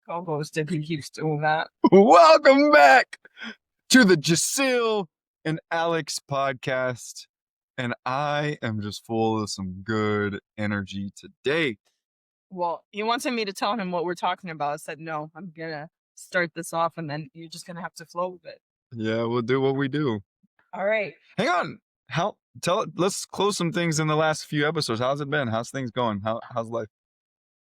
co-host if he keeps doing that. Welcome back to the Jasil and Alex podcast. And I am just full of some good energy today. Well, he wanted me to tell him what we're talking about. I said, no, I'm going to start this off and then you're just going to have to flow with it. Yeah, we'll do what we do. All right. Hang on. Let's close some things in the last few episodes. How's it been? How's things going? How's life?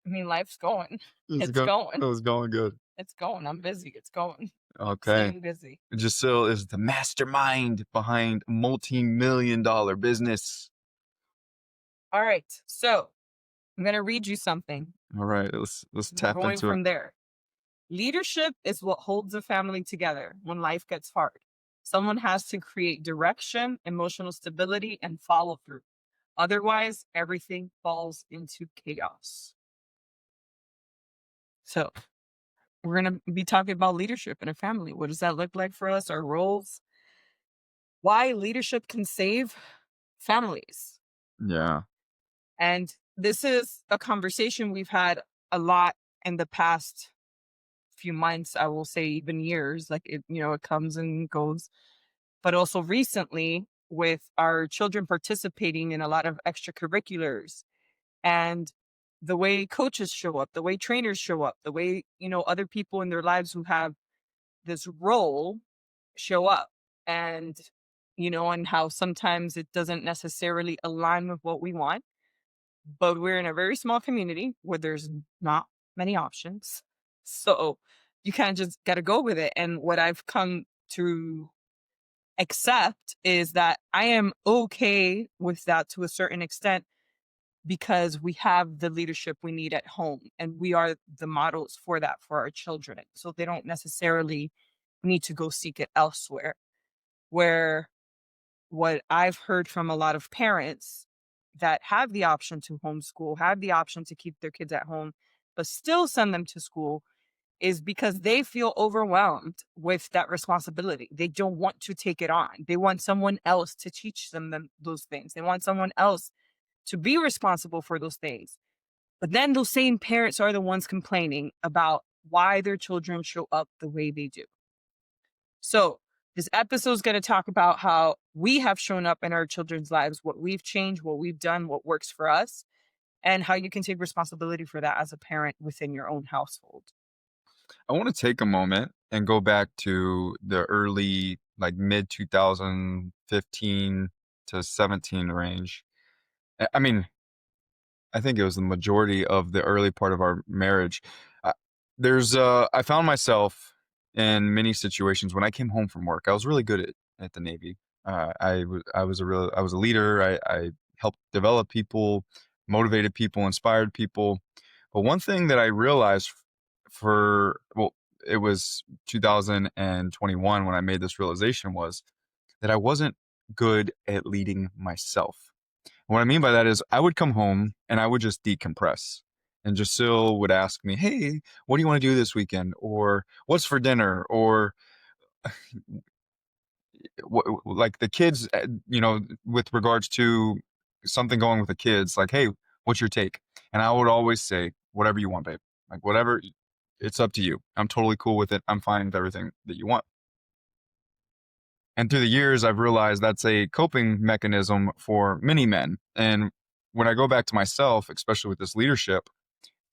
I mean, life's going. It's going. going. It was going good. It's going. I'm busy. It's going. Okay. Staying busy. Jasil is the mastermind behind multi-million-dollar business. All right. So I'm going to read you something. All right. Let's tap going into from it. there. Leadership is what holds a family together when life gets hard. Someone has to create direction, emotional stability, and follow through. Otherwise, everything falls into chaos. So we're going to be talking about leadership in a family. What does that look like for us? Our roles? Why leadership can save families. Yeah. And this is a conversation we've had a lot in the past few months, I will say even years, like it comes and goes, but also recently with our children participating in a lot of extracurriculars and the way coaches show up, the way trainers show up, the way, other people in their lives who have this role show up and, and how sometimes it doesn't necessarily align with what we want, but we're in a very small community where there's not many options. So you kind of just got to go with it. And what I've come to accept is that I am okay with that to a certain extent because we have the leadership we need at home and we are the models for that for our children. So they don't necessarily need to go seek it elsewhere. Where what I've heard from a lot of parents that have the option to homeschool, have the option to keep their kids at home, but still send them to school is because they feel overwhelmed with that responsibility. They don't want to take it on. They want someone else to teach them those things. They want someone else to be responsible for those things. But then those same parents are the ones complaining about why their children show up the way they do. So this episode is going to talk about how we have shown up in our children's lives, what we've changed, what we've done, what works for us, and how you can take responsibility for that as a parent within your own household. I want to take a moment and go back to the early, like mid 2015 to 17 range. I mean, I think it was the majority of the early part of our marriage. I found myself in many situations when I came home from work. I was really good at the Navy. I was a leader. I helped develop people, motivated people, inspired people. But one thing that I realized it was 2021 when I made this realization was that I wasn't good at leading myself. What I mean by that is I would come home and I would just decompress. And Jasil would ask me, hey, what do you want to do this weekend? Or what's for dinner? Or like the kids, with regards to something going with the kids, like, hey, what's your take? And I would always say, whatever you want, babe. Like, whatever, it's up to you. I'm totally cool with it. I'm fine with everything that you want. And through the years, I've realized that's a coping mechanism for many men. And when I go back to myself, especially with this leadership,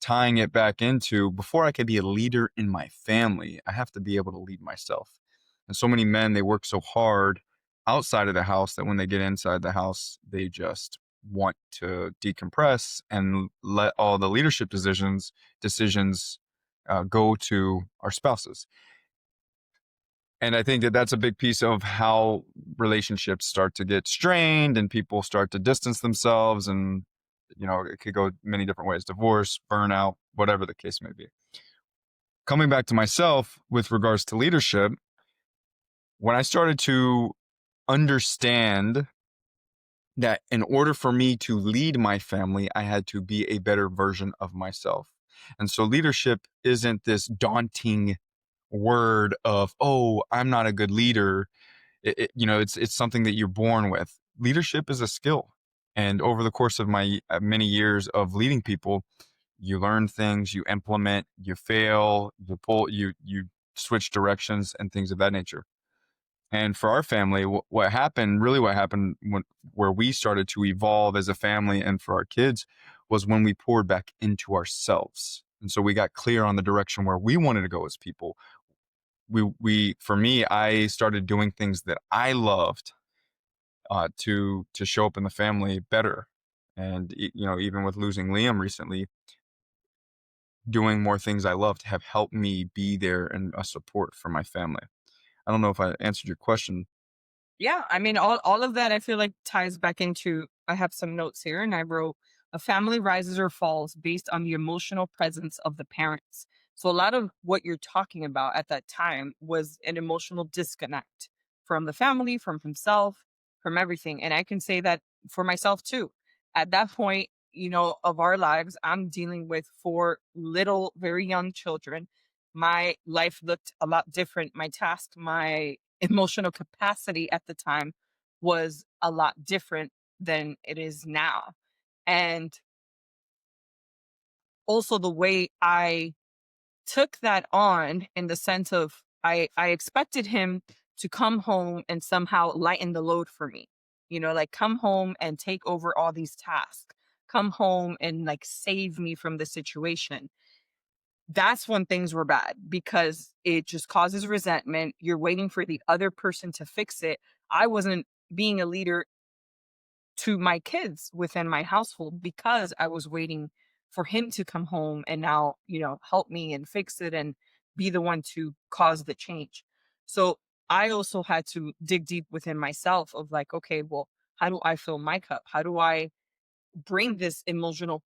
tying it back into before I can be a leader in my family, I have to be able to lead myself. And so many men, they work so hard outside of the house that when they get inside the house, they just want to decompress and let all the leadership decisions go to our spouses. And I think that that's a big piece of how relationships start to get strained and people start to distance themselves. And, it could go many different ways: divorce, burnout, whatever the case may be. Coming back to myself with regards to leadership, when I started to understand that in order for me to lead my family, I had to be a better version of myself. And so leadership isn't this daunting word of, oh, I'm not a good leader. It's something that you're born with. Leadership is a skill. And over the course of my many years of leading people, you learn things, you implement, you fail, you pull, you switch directions and things of that nature. And for our family, what happened, really what happened when, where we started to evolve as a family and for our kids was when we poured back into ourselves. And so we got clear on the direction where we wanted to go as people. For me, I started doing things that I loved to show up in the family better. And even with losing Liam recently, doing more things I loved have helped me be there and a support for my family. I don't know if I answered your question. Yeah, I mean, all of that I feel like ties back into. I have some notes here, and I wrote, "A family rises or falls based on the emotional presence of the parents." So a lot of what you're talking about at that time was an emotional disconnect from the family, from himself, from everything. And I can say that for myself too. At that point, of our lives, I'm dealing with four little, very young children. My life looked a lot different. My task, my emotional capacity at the time was a lot different than it is now. And also the way I took that on in the sense of I expected him to come home and somehow lighten the load for me. Like come home and take over all these tasks. Come home and like save me from the situation. That's when things were bad because it just causes resentment. You're waiting for the other person to fix it. I wasn't being a leader to my kids within my household because I was waiting for him to come home and now, help me and fix it and be the one to cause the change. So I also had to dig deep within myself of like, okay, well, how do I fill my cup? How do I bring this emotional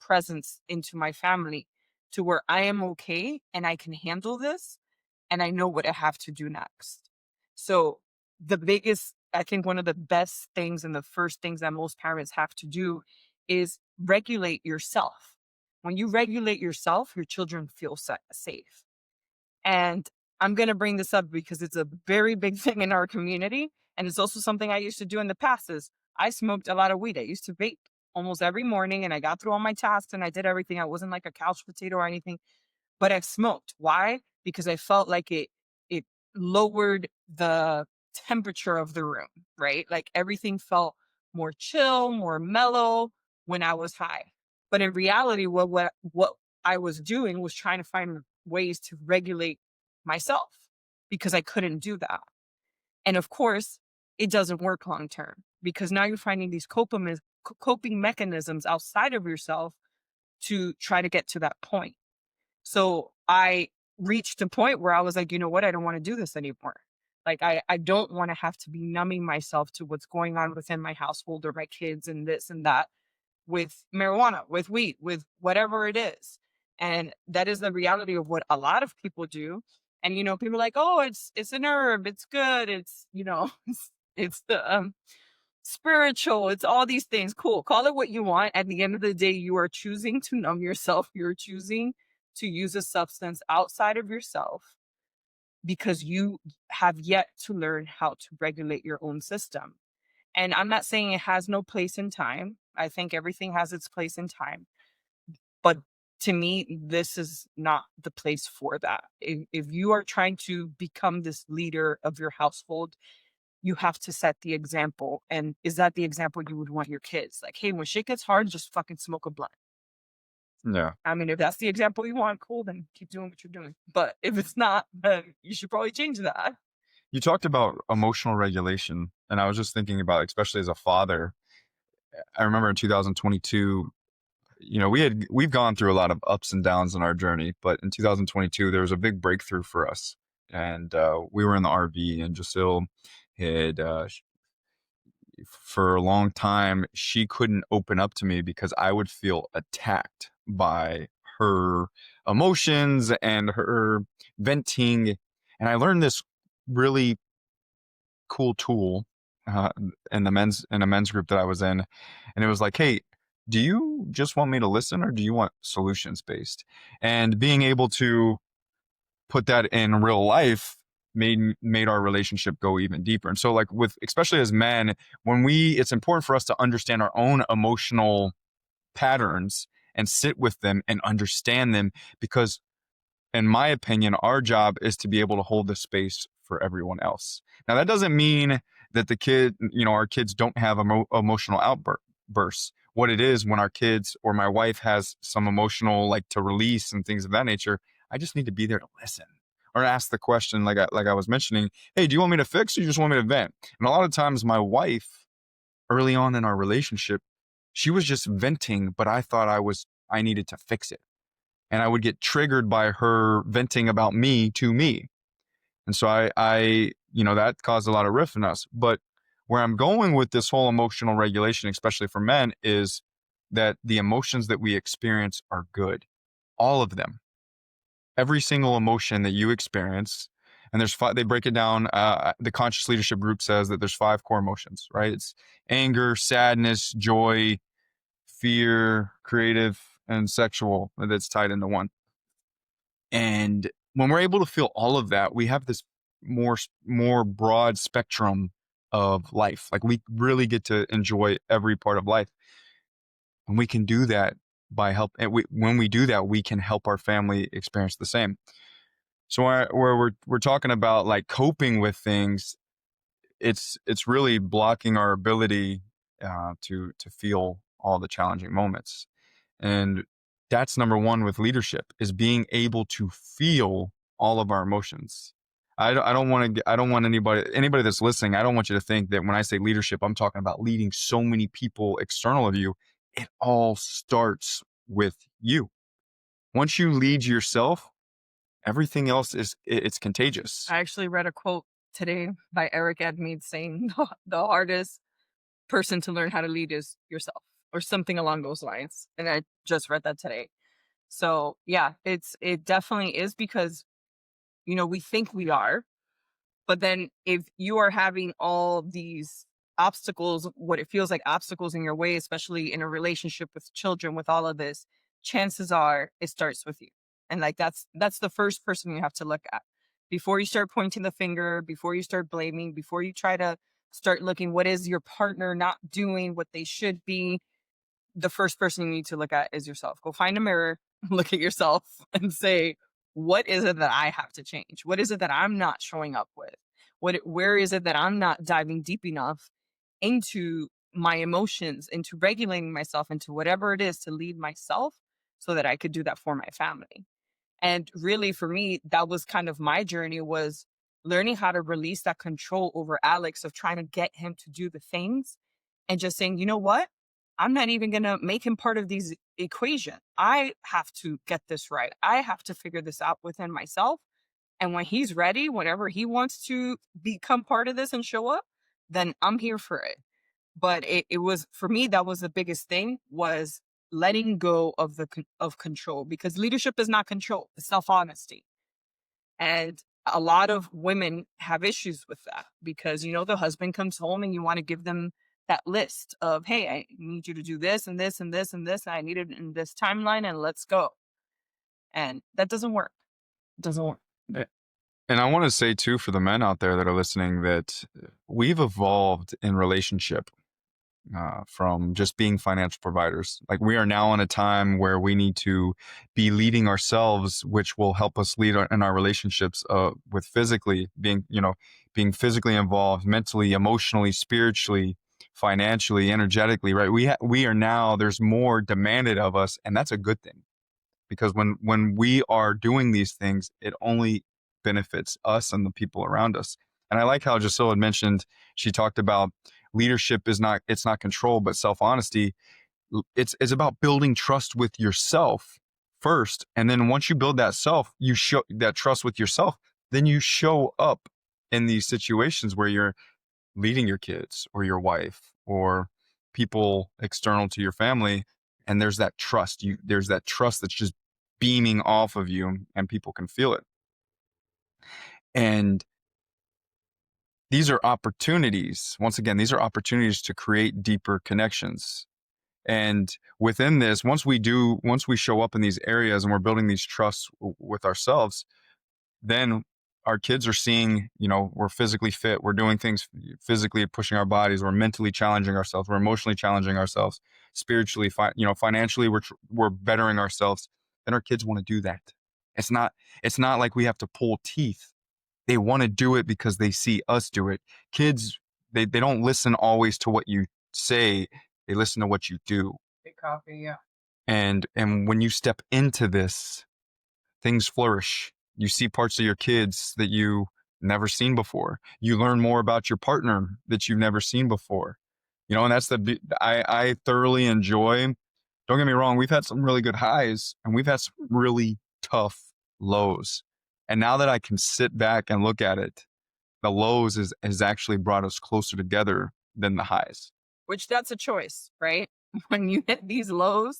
presence into my family to where I am okay and I can handle this and I know what I have to do next. So, I think one of the best things and the first things that most parents have to do is regulate yourself. When you regulate yourself, your children feel safe. And I'm going to bring this up because it's a very big thing in our community. And it's also something I used to do in the past is I smoked a lot of weed. I used to vape almost every morning and I got through all my tasks and I did everything. I wasn't like a couch potato or anything, but I smoked. Why? Because I felt like it lowered the temperature of the room, right? Like everything felt more chill, more mellow when I was high. But in reality, what I was doing was trying to find ways to regulate myself because I couldn't do that. And of course, it doesn't work long term because now you're finding these coping mechanisms outside of yourself to try to get to that point. So I reached a point where I was like, you know what? I don't want to do this anymore. Like, I don't want to have to be numbing myself to what's going on within my household or my kids and this and that with marijuana, with weed, with whatever it is. And that is the reality of what a lot of people do. And people are like, oh, it's an herb, it's good, it's it's the spiritual, it's all these things. Cool. Call it what you want. At the end of the day, you are choosing to numb yourself. You're choosing to use a substance outside of yourself because you have yet to learn how to regulate your own system. And I'm not saying it has no place in time. I think everything has its place in time. But to me, this is not the place for that. If you are trying to become this leader of your household, you have to set the example. And is that the example you would want your kids? Like, hey, when shit gets hard, just fucking smoke a blunt. Yeah. I mean, if that's the example you want, cool, then keep doing what you're doing. But if it's not, then you should probably change that. You talked about emotional regulation, and I was just thinking about, especially as a father, I remember in 2022, we've gone through a lot of ups and downs in our journey, but in 2022 there was a big breakthrough for us, and we were in the RV, and Jasil had for a long time she couldn't open up to me because I would feel attacked by her emotions and her venting, and I learned this really cool tool uh, in a men's group that I was in, and it was like, hey, do you just want me to listen or do you want solutions based? And being able to put that in real life made our relationship go even deeper. And so, like, with especially as men, when we it's important for us to understand our own emotional patterns and sit with them and understand them, because in my opinion, our job is to be able to hold the space for everyone else. Now, that doesn't mean that our kids don't have emotional outbursts. What it is, when our kids or my wife has some emotional, like, to release and things of that nature, I just need to be there to listen or ask the question, like I was mentioning, hey, do you want me to fix, or you just want me to vent? And a lot of times, my wife, early on in our relationship, she was just venting, but I thought I needed to fix it, and I would get triggered by her venting about me to me. And so that caused a lot of rift in us. But where I'm going with this whole emotional regulation, especially for men, is that the emotions that we experience are good. All of them. Every single emotion that you experience, and there's five, they break it down. The conscious leadership group says that there's 5 core emotions, right? It's anger, sadness, joy, fear, creative, and sexual, that's tied into one. And when we're able to feel all of that, we have this more broad spectrum of life. Like, we really get to enjoy every part of life. And we can do that by when we do that, we can help our family experience the same. So where we're talking about, like, coping with things, it's really blocking our ability to feel all the challenging moments. And that's number one with leadership, is being able to feel all of our emotions. I don't want anybody that's listening, I don't want you to think that when I say leadership, I'm talking about leading so many people external of you. It all starts with you. Once you lead yourself, everything else it's contagious. I actually read a quote today by Eric Edmeade saying the hardest person to learn how to lead is yourself, or something along those lines. And I just read that today. So yeah, it definitely is, because we think we are, but then if you are having all these obstacles, what it feels like obstacles in your way, especially in a relationship with children, with all of this, chances are it starts with you. And like that's the first person you have to look at before you start pointing the finger, before you start blaming, before you try to start looking what is your partner not doing what they should be. The first person you need to look at is yourself. Go find a mirror, look at yourself, and say, what is it that I have to change? What is it that I'm not showing up with? Where is it that I'm not diving deep enough into my emotions, into regulating myself, into whatever it is to lead myself, so that I could do that for my family? And really, for me, that was kind of my journey, was learning how to release that control over Alex, of trying to get him to do the things, and just saying, you know what? I'm not even going to make him part of these equation. I have to get this right. I have to figure this out within myself. And when he's ready, whenever he wants to become part of this and show up, then I'm here for it. But it was, for me, that was the biggest thing, was letting go of of control, because leadership is not control, it's self-honesty. And a lot of women have issues with that, because the husband comes home and you want to give them that list of, hey, I need you to do this and this and this and this, and I need it in this timeline, and let's go. And that doesn't work. It doesn't work. Eh, And I want to say too, for the men out there that are listening, that we've evolved in relationship from just being financial providers. Like, we are now in a time where we need to be leading ourselves, which will help us lead in our relationships with physically being physically involved, mentally, emotionally, spiritually, financially, energetically, right? We are now, there's more demanded of us, and that's a good thing, because when we are doing these things, it only benefits us and the people around us. And I like how Jasil had mentioned, she talked about leadership is not, it's not control, but self-honesty. It's about building trust with yourself first. And then once you build that you show that trust with yourself, then you show up in these situations where you're leading your kids or your wife or people external to your family, and there's that trust that's just beaming off of you, and people can feel it. And these are opportunities, once again, these are opportunities to create deeper connections. And within this, once we show up in these areas and we're building these trusts with ourselves, then our kids are seeing, we're physically fit, we're doing things physically, pushing our bodies, we're mentally challenging ourselves, we're emotionally challenging ourselves, spiritually, financially, we're bettering ourselves. Then our kids want to do that. It's not it's not like we have to pull teeth. They want to do it because they see us do it. Kids, they don't listen always to what you say, they listen to what you do. Big coffee, yeah. And when you step into this, things flourish. You see parts of your kids that you never seen before. You learn more about your partner that you've never seen before. And that's I thoroughly enjoy. Don't get me wrong, we've had some really good highs and we've had some really tough lows. And now that I can sit back and look at it, the lows has actually brought us closer together than the highs. Which that's a choice, right? When you hit these lows,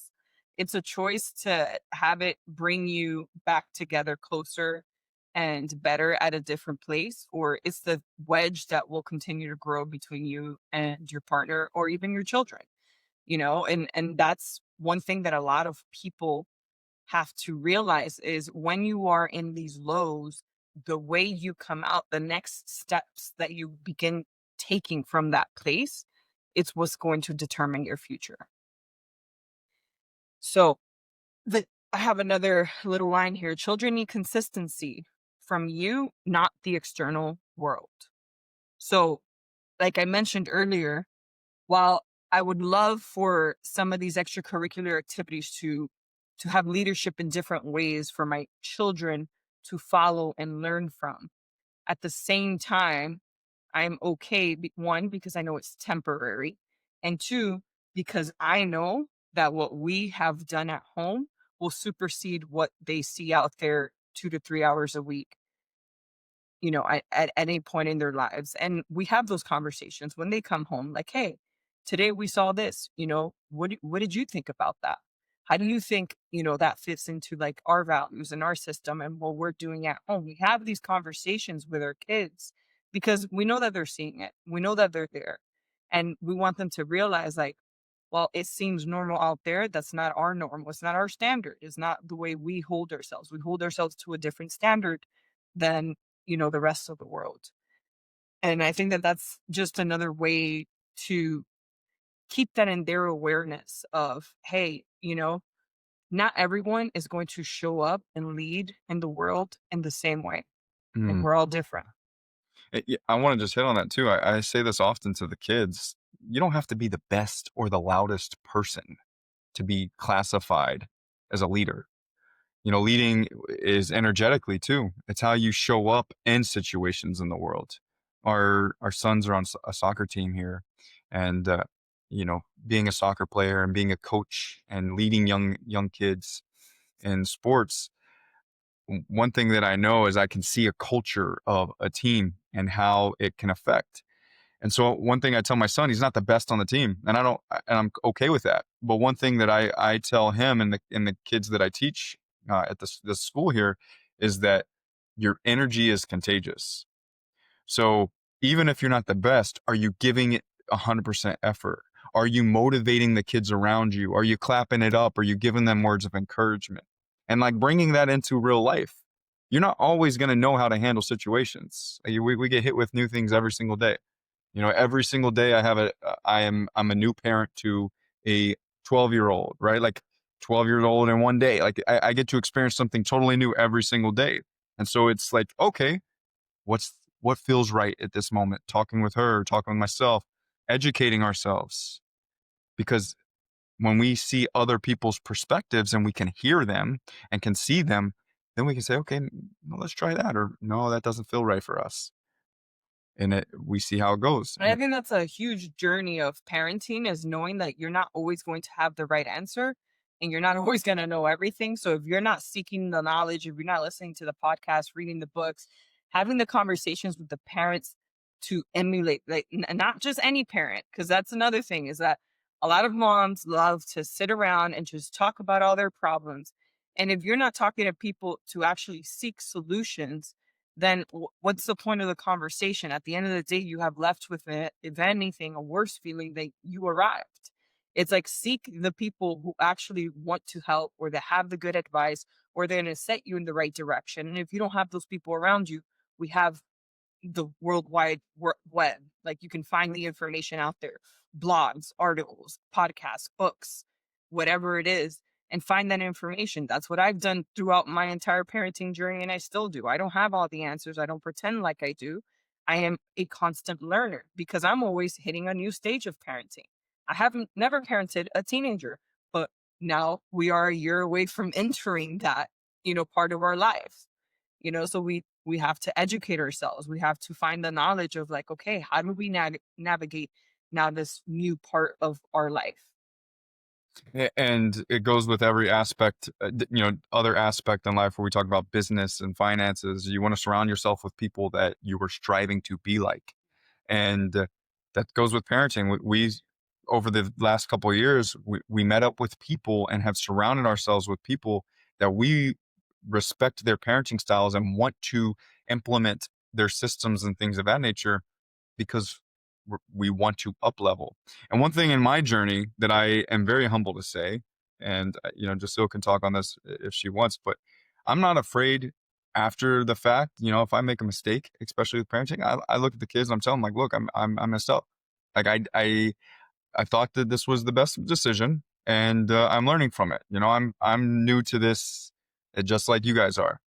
it's a choice to have it bring you back together closer and better at a different place, or it's the wedge that will continue to grow between you and your partner or even your children, and that's one thing that a lot of people have to realize is when you are in these lows, the way you come out, the next steps that you begin taking from that place, it's what's going to determine your future. So I have another little line here. Children need consistency from you, not the external world. So, like I mentioned earlier, while I would love for some of these extracurricular activities to have leadership in different ways for my children to follow and learn from, at the same time, I'm okay, one, because I know it's temporary, and two, because I know that what we have done at home will supersede what they see out there 2 to 3 hours a week, at any point in their lives. And we have those conversations when they come home, like, hey, today we saw this, what did you think about that? How do you think, that fits into like our values and our system and what we're doing at home? We have these conversations with our kids because we know that they're seeing it. We know that they're there. And we want them to realize, like, well, it seems normal out there. That's not our norm. It's not our standard. It's not the way we hold ourselves. We hold ourselves to a different standard than, the rest of the world. And I think that that's just another way to keep that in their awareness of, hey, not everyone is going to show up and lead in the world in the same way. Like, Mm. we're all different. Yeah, I want to just hit on that too. I say this often to the kids. You don't have to be the best or the loudest person to be classified as a leader. Leading is energetically too. It's how you show up in situations in the world. Our sons are on a soccer team here, and being a soccer player and being a coach and leading young kids in sports. One thing that I know is I can see a culture of a team and how it can affect. And so one thing I tell my son, he's not the best on the team, and I'm okay with that. But one thing that I tell him and the kids that I teach at the school here is that your energy is contagious. So even if you're not the best, are you giving it 100% effort? Are you motivating the kids around you? Are you clapping it up? Are you giving them words of encouragement? And like bringing that into real life. You're not always going to know how to handle situations. We get hit with new things every single day. Every single day I'm a new parent to a 12-year-old, right? Like 12 years old in one day. Like I get to experience something totally new every single day. And so it's like, okay, what feels right at this moment? Talking with her, talking with myself, educating ourselves. Because when we see other people's perspectives and we can hear them and can see them, then we can say, okay, no, let's try that. Or no, that doesn't feel right for us. And we see how it goes. And I think that's a huge journey of parenting is knowing that you're not always going to have the right answer and you're not always going to know everything. So if you're not seeking the knowledge, if you're not listening to the podcast, reading the books, having the conversations with the parents to emulate, like not just any parent, because that's another thing is that a lot of moms love to sit around and just talk about all their problems. And if you're not talking to people to actually seek solutions, then what's the point of the conversation? At the end of the day, you have left with it, if anything, a worse feeling that you arrived. It's like seek the people who actually want to help or that have the good advice or they're going to set you in the right direction. And if you don't have those people around you, We have the web. Like you can find the information out there, blogs, articles, podcasts, books, whatever it is, and find that information. That's what I've done throughout my entire parenting journey, and I still do. I don't have all the answers. I don't pretend like I do. I am a constant learner because I'm always hitting a new stage of parenting. I haven't never parented a teenager, but now we are a year away from entering that, part of our lives. So we have to educate ourselves. We have to find the knowledge of like, okay, how do we navigate now this new part of our life? And it goes with every aspect, other aspect in life where we talk about business and finances. You want to surround yourself with people that you are striving to be like. And that goes with parenting. We over the last couple of years, we met up with people and have surrounded ourselves with people that we respect their parenting styles and want to implement their systems and things of that nature because we want to up level. And one thing in my journey that I am very humble to say, and Jacille can talk on this if she wants, but I'm not afraid after the fact. If I make a mistake, especially with parenting, I look at the kids and I'm telling them like, look, I messed up. Like I thought that this was the best decision, and I'm learning from it. I'm new to this, just like you guys are.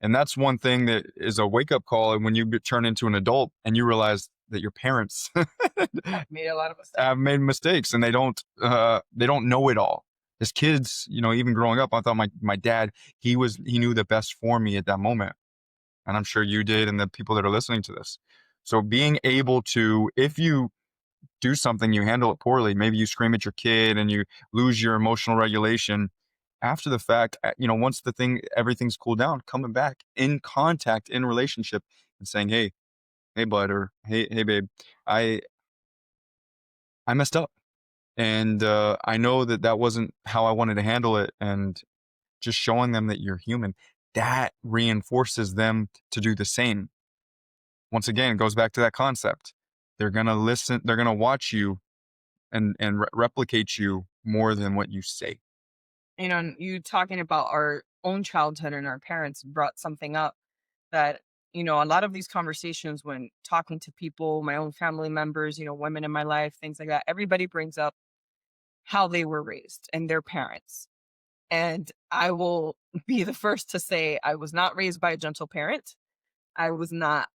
And that's one thing that is a wake up call. And when you turn into an adult and you realize that your parents I've made a lot of mistakes. have made mistakes and they don't know it all. As kids, even growing up, I thought my dad, he knew the best for me at that moment. And I'm sure you did and the people that are listening to this. So being able to, if you do something, you handle it poorly, maybe you scream at your kid and you lose your emotional regulation, after the fact, once everything's cooled down, coming back in contact, in relationship, and saying, hey bud, or hey babe, i I messed up, and I know that that wasn't how I wanted to handle it, and just showing them that you're human, that reinforces them to do the same. Once again, it goes back to that concept. They're gonna listen, they're gonna watch you and replicate you more than what you say. And you talking about our own childhood and our parents brought something up that, a lot of these conversations when talking to people, my own family members, women in my life, things like that, everybody brings up how they were raised and their parents. And I will be the first to say I was not raised by a gentle parent. I was not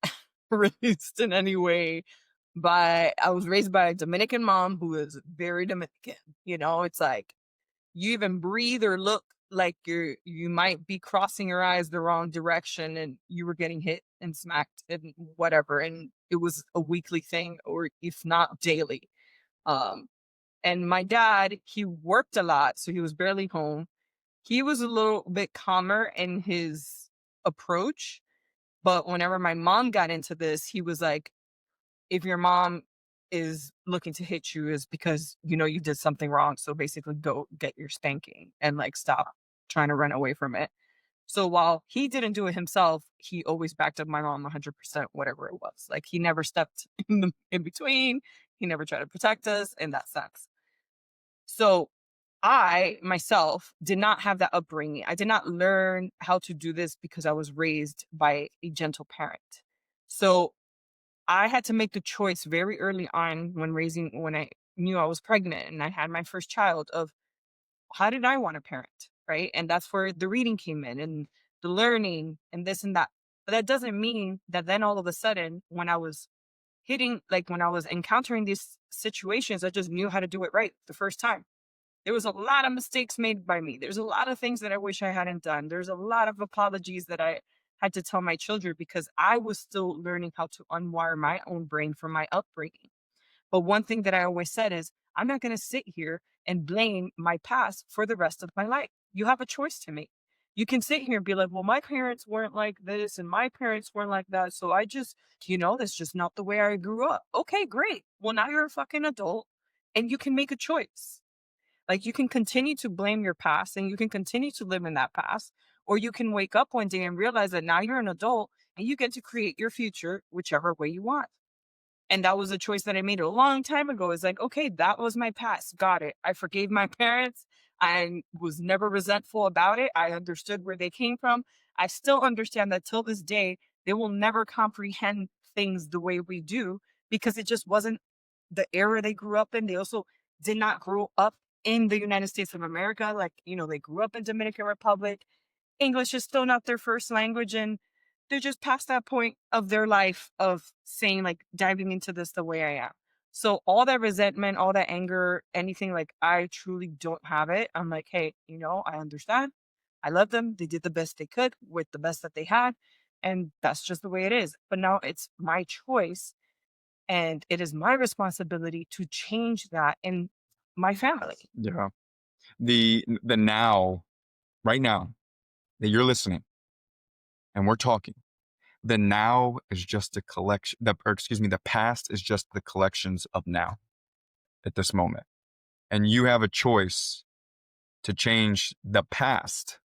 raised in any way by I was raised by a Dominican mom who is very Dominican. It's like you even breathe or look like you might be crossing your eyes the wrong direction and you were getting hit and smacked and whatever. And it was a weekly thing or if not daily. Um and my dad, he worked a lot, so he was barely home. He was a little bit calmer in his approach, but whenever my mom got into this, he was like, if your mom is looking to hit you is because you did something wrong. So basically go get your spanking and like stop trying to run away from it. So while he didn't do it himself, he always backed up my mom 100% whatever it was. Like he never stepped in between. He never tried to protect us in that sense. So I myself did not have that upbringing. I did not learn how to do this because I was raised by a gentle parent. So I had to make the choice very early on when I knew I was pregnant and I had my first child of how did I want to parent, right? And that's where the reading came in and the learning and this and that. But that doesn't mean that then all of a sudden when I was when I was encountering these situations, I just knew how to do it right the first time. There was a lot of mistakes made by me. There's a lot of things that I wish I hadn't done. There's a lot of apologies that I had to tell my children because I was still learning how to unwire my own brain from my upbringing. But one thing that I always said is, I'm not going to sit here and blame my past for the rest of my life. You have a choice to make. You can sit here and be like, well, my parents weren't like this and my parents weren't like that. So that's just not the way I grew up. Okay, great. Well, now you're a fucking adult and you can make a choice. Like you can continue to blame your past and you can continue to live in that past, or you can wake up one day and realize that now you're an adult and you get to create your future whichever way you want. And that was a choice that I made a long time ago. It's like, okay, that was my past. Got it. I forgave my parents. I was never resentful about it. I understood where they came from. I still understand that till this day, They will never comprehend things the way we do because it just wasn't the era they grew up in. They also did not grow up in the United States of America. Like, they grew up in Dominican Republic. English is still not their first language, and they're just past that point of their life of saying, like, diving into this the way I am. So all that resentment, all that anger, anything, like, I truly don't have it. I'm like, hey, I understand. I love them. They did the best they could with the best that they had. And that's just the way it is. But now it's my choice, and it is my responsibility to change that in my family. Yeah. The now, right now that you're listening and we're talking, the now is just a collection, or excuse me, the past is just the collections of now at this moment. And you have a choice to change the past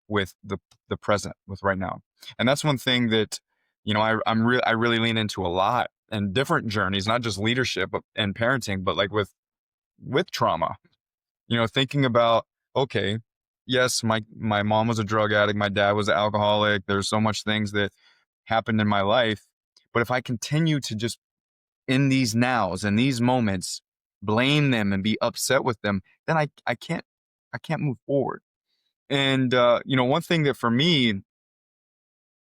with the present, with right now. And that's one thing that, I really lean into a lot, and different journeys, not just leadership and parenting, but like with trauma. Thinking about, okay, yes, my mom was a drug addict, my dad was an alcoholic. There's so much things that happened in my life. But if I continue to just in these nows and these moments blame them and be upset with them, then I can't move forward. And one thing that for me,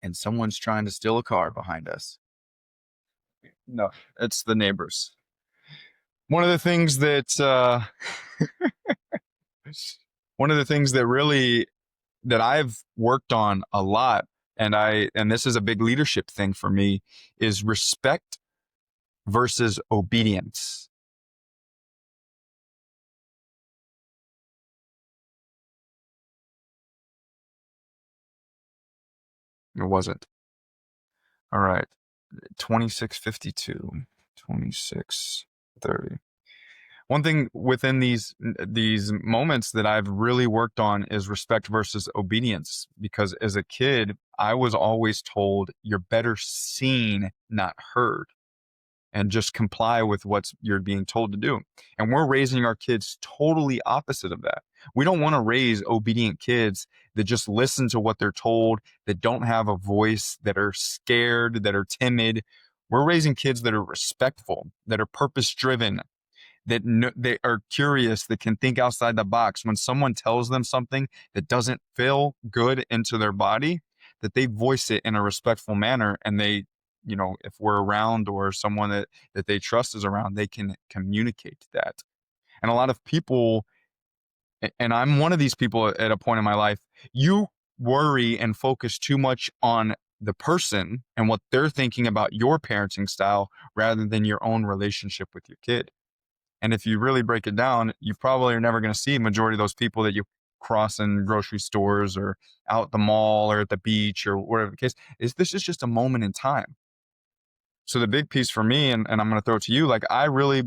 and someone's trying to steal a car behind us. No, it's the neighbors. One of the things that one of the things that really that I've worked on a lot, and this is a big leadership thing for me, is respect versus obedience. It wasn't. All right. 2652, 2630. One thing within these moments that I've really worked on is respect versus obedience, because as a kid, I was always told you're better seen, not heard, and just comply with what you're being told to do. And we're raising our kids totally opposite of that. We don't want to raise obedient kids that just listen to what they're told, that don't have a voice, that are scared, that are timid. We're raising kids that are respectful, that are purpose driven, that they are curious, that can think outside the box. When someone tells them something that doesn't feel good into their body, that they voice it in a respectful manner, and they, if we're around or someone that they trust is around, they can communicate that. And a lot of people, and I'm one of these people at a point in my life, you worry and focus too much on the person and what they're thinking about your parenting style rather than your own relationship with your kid. And if you really break it down, you probably are never going to see a majority of those people that you cross in grocery stores or out at the mall or at the beach or whatever the case is. This is just a moment in time. So the big piece for me, and I'm going to throw it to you, like I really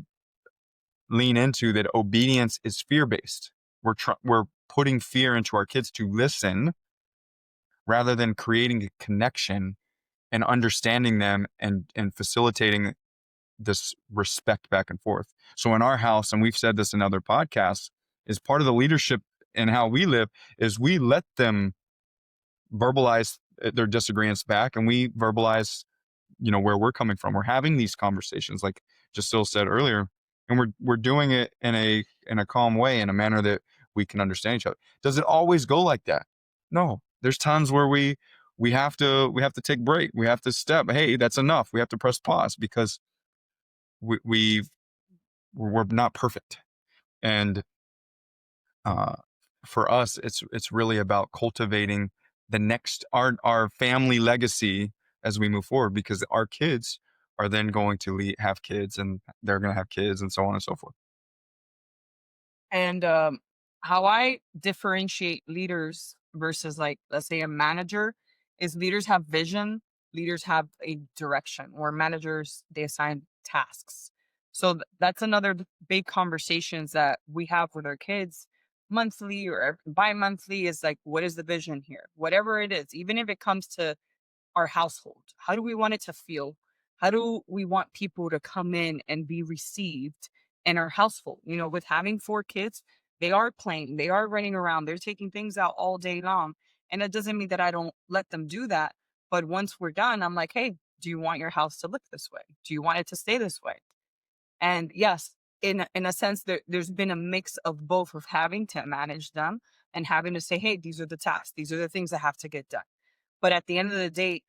lean into that obedience is fear-based. We're putting fear into our kids to listen rather than creating a connection and understanding them and facilitating this respect back and forth. So in our house, and we've said this in other podcasts, is part of the leadership and how we live is we let them verbalize their disagreements back, and we verbalize, where we're coming from. We're having these conversations, like Jasil said earlier, and we're doing it in a calm way, in a manner that we can understand each other. Does it always go like that? No. There's times where we have to take break. We have to step. Hey, that's enough. We have to press pause because we're not perfect. And uh, for us, it's really about cultivating the next our family legacy as we move forward, because our kids are then going to have kids, and they're going to have kids, and so on and so forth. And how I differentiate leaders versus, like, let's say, a manager is leaders have vision, leaders have a direction, or managers, they assign tasks. So that's another big conversations that we have with our kids monthly or bi-monthly is like, what is the vision here? Whatever it is, even if it comes to our household. How do we want it to feel? How do we want people to come in and be received in our household? With having four kids, they are playing, they are running around, they're taking things out all day long. And that doesn't mean that I don't let them do that. But once we're done, I'm like, hey, do you want your house to look this way? Do you want it to stay this way? And yes, in a sense, there's been a mix of both of having to manage them and having to say, hey, these are the tasks, these are the things that have to get done. But at the end of the day,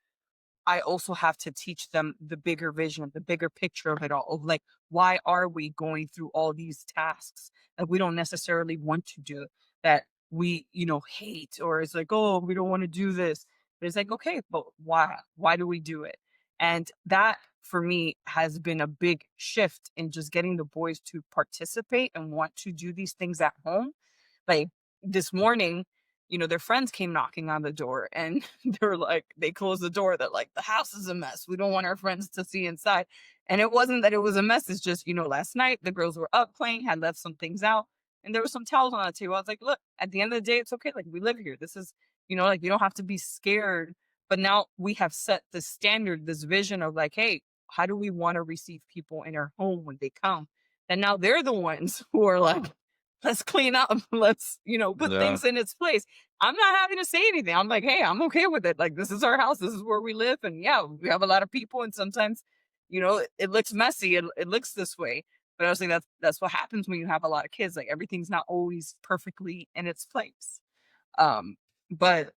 I also have to teach them the bigger vision, the bigger picture of it all. Of like, why are we going through all these tasks that we don't necessarily want to do, that we, hate, or it's like, oh, we don't want to do this. But it's like, okay, but why? Why do we do it? And that for me has been a big shift in just getting the boys to participate and want to do these things at home. Like this morning, their friends came knocking on the door and they're like, they closed the door. That like, the house is a mess. We don't want our friends to see inside. And it wasn't that it was a mess. It's just, last night the girls were up playing, had left some things out, and there was some towels on the table. I was like, look, at the end of the day, it's okay. Like, we live here. This is, like, you don't have to be scared. But now we have set the standard, this vision of like, hey, how do we want to receive people in our home when they come? And now they're the ones who are like, let's clean up. Let's, put Yeah. things in its place. I'm not having to say anything. I'm like, hey, I'm okay with it. Like, this is our house. This is where we live. And yeah, we have a lot of people. And sometimes, it looks messy. It looks this way. But I was like, that's what happens when you have a lot of kids. Like, everything's not always perfectly in its place. Um, but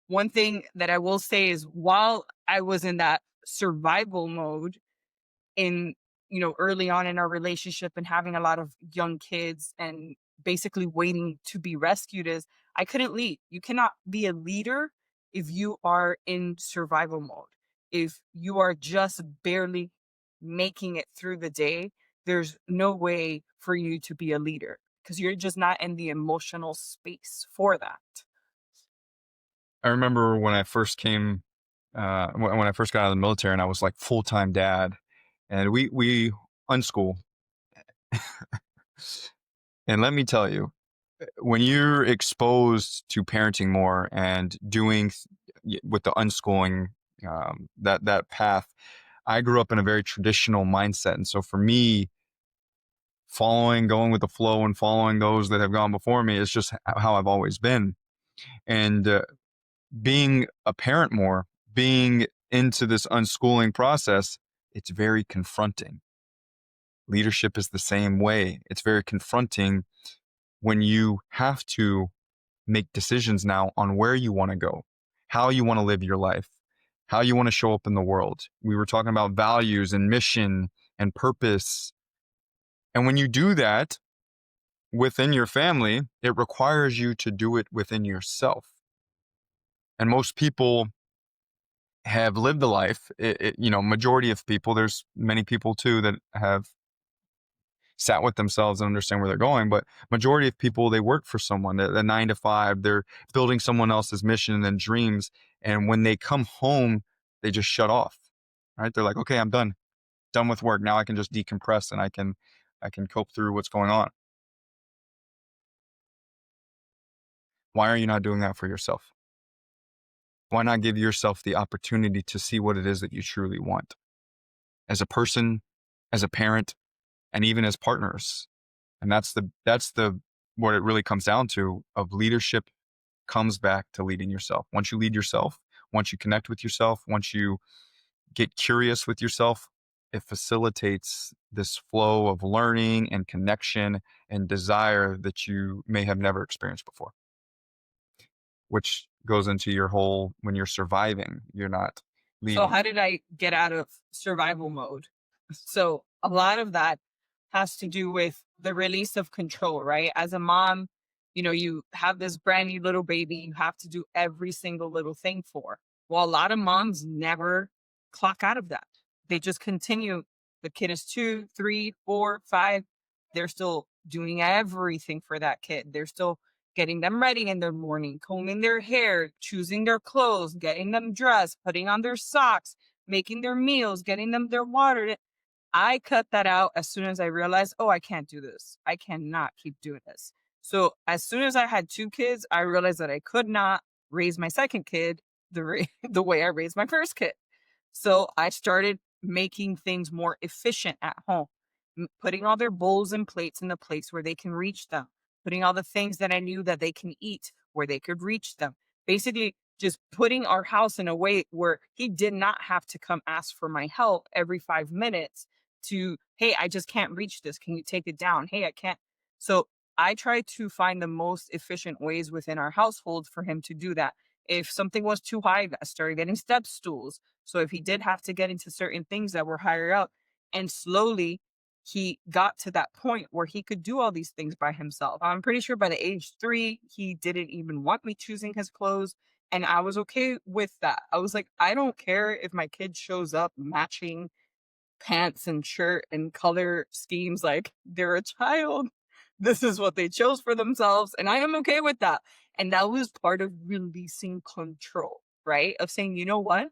one thing that I will say is, while I was in that survival mode, in early on in our relationship and having a lot of young kids and basically waiting to be rescued, is I couldn't lead. You cannot be a leader if you are in survival mode. If you are just barely making it through the day, there's no way for you to be a leader because you're just not in the emotional space for that. I remember when I first came, when I first got out of the military, and I was like full time dad, and we unschool. And let me tell you, when you're exposed to parenting more and doing with the unschooling, that path, I grew up in a very traditional mindset, and so for me, going with the flow and following those that have gone before me is just how I've always been. And being a parent more, being into this unschooling process, it's very confronting. Leadership is the same way. It's very confronting when you have to make decisions now on where you want to go, how you want to live your life, how you want to show up in the world. We were talking about values and mission and purpose. And when you do that within your family, it requires you to do it within yourself. And most people have lived the life, majority of people, there's many people too that have sat with themselves and understand where they're going. But majority of people, they work for someone, the 9 to 5, they're building someone else's mission and dreams. And when they come home, they just shut off, right? They're like, okay, I'm done with work. Now I can just decompress and I can cope through what's going on. Why are you not doing that for yourself? Why not give yourself the opportunity to see what it is that you truly want as a person, as a parent, and even as partners? And that's the what it really comes down to. Of leadership comes back to leading yourself. Once you lead yourself, once you connect with yourself, once you get curious with yourself, it facilitates this flow of learning and connection and desire that you may have never experienced before, which goes into your whole, when you're surviving, you're not So leading. how did I get out of survival mode? So a lot of that has to do with the release of control, right? As a mom, you have this brand new little baby you have to do every single little thing for. Well, a lot of moms never clock out of that. They just continue. The kid is 2, 3, 4, 5. They're still doing everything for that kid. They're still getting them ready in the morning, combing their hair, choosing their clothes, getting them dressed, putting on their socks, making their meals, getting them their water. I cut that out as soon as I realized, oh, I can't do this. I cannot keep doing this. So as soon as I had 2 kids, I realized that I could not raise my second kid the way I raised my first kid. So I started making things more efficient at home, putting all their bowls and plates in the place where they can reach them, putting all the things that I knew that they can eat where they could reach them. Basically, just putting our house in a way where he did not have to come ask for my help every 5 minutes to, hey, I just can't reach this. Can you take it down? Hey, I can't. So I try to find the most efficient ways within our household for him to do that. If something was too high, I started getting step stools. So if he did have to get into certain things that were higher up, and slowly he got to that point where he could do all these things by himself. I'm pretty sure by the age 3, he didn't even want me choosing his clothes. And I was okay with that. I was like, I don't care if my kid shows up matching pants and shirt and color schemes, like they're a child. This is what they chose for themselves. And I am okay with that. And that was part of releasing control, right? Of saying, you know what?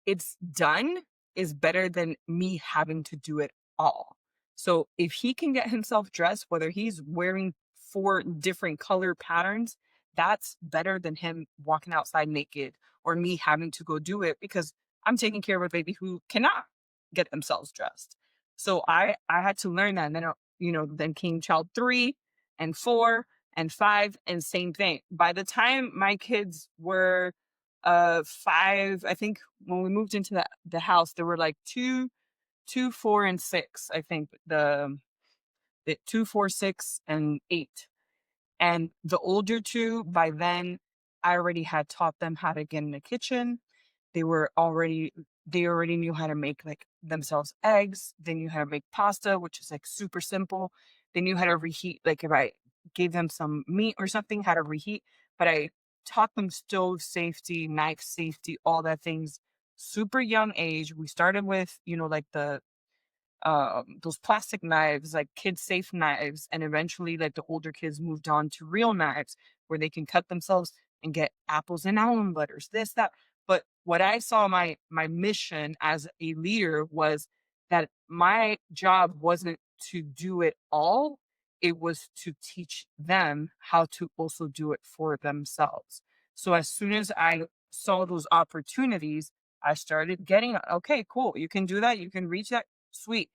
It's done is better than me having to do it all. So if he can get himself dressed, whether he's wearing 4 different color patterns, that's better than him walking outside naked or me having to go do it because I'm taking care of a baby who cannot get themselves dressed. So I had to learn that. And then then came child 3 and 4 and 5 and same thing. By the time my kids were 5, I think when we moved into the house, there were like 2, 4, and 6, I think the 2, 4, 6, and 8. And the older 2, by then, I already had taught them how to get in the kitchen. They were already they already knew how to make, like, themselves eggs. They knew how to make pasta, which is, like, super simple. They knew how to reheat, like, if I gave them some meat or something, how to reheat, but I taught them stove safety, knife safety, all that things, super young age. We started with, like, those plastic knives, like kid safe knives, and eventually like the older kids moved on to real knives where they can cut themselves and get apples and almond butters, this, that. But what I saw my mission as a leader was that my job wasn't to do it all, it was to teach them how to also do it for themselves. So as soon as I saw those opportunities, I started getting, okay, cool, you can do that, you can reach that, sweet.